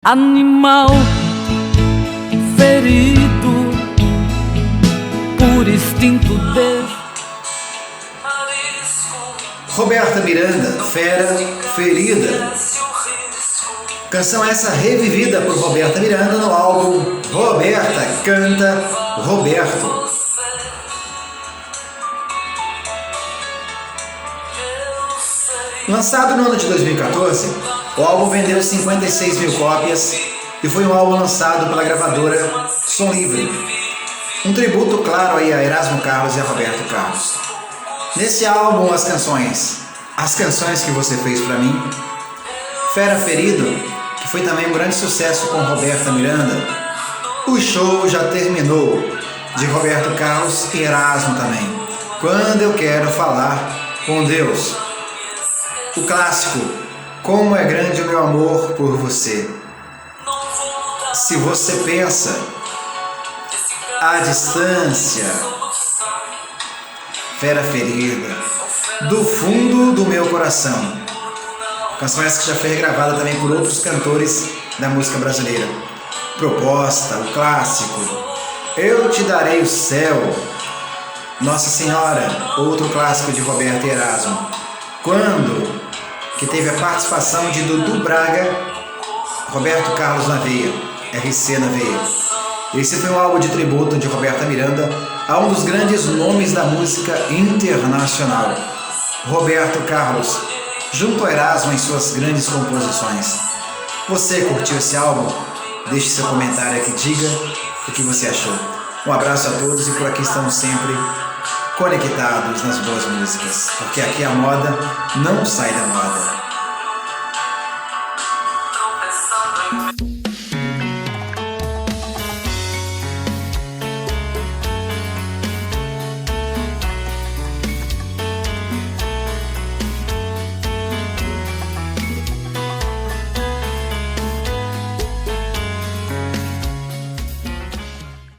Animal ferido por instinto de Roberta Miranda, Fera Ferida. Canção essa revivida por Roberta Miranda no álbum Roberta Canta Roberto. Lançado no ano de 2014, o álbum vendeu 56 mil cópias e foi um álbum lançado pela gravadora Som Livre. Um tributo claro aí a Erasmo Carlos e a Roberto Carlos. Nesse álbum, as canções que você fez pra mim, Fera Ferido, que foi também um grande sucesso com Roberta Miranda, O Show Já Terminou, de Roberto Carlos e Erasmo também, Quando Eu Quero Falar com Deus, o clássico Como É Grande o Meu Amor por Você, Se Você Pensa, A Distância, Fera Ferida, Do Fundo do Meu Coração. Canção essa que já foi regravada também por outros cantores da música brasileira. Proposta, o clássico, Eu Te Darei o Céu, Nossa Senhora, outro clássico de Roberto e Erasmo. Quando, que teve a participação de Dudu Braga, Roberto Carlos na veia, RC na veia. Esse foi um álbum de tributo de Roberta Miranda a um dos grandes nomes da música internacional, Roberto Carlos, junto a Erasmo em suas grandes composições. Você curtiu esse álbum? Deixe seu comentário aqui, diga o que você achou. Um abraço a todos e por aqui estamos sempre conectados nas boas músicas, porque aqui a moda não sai da moda.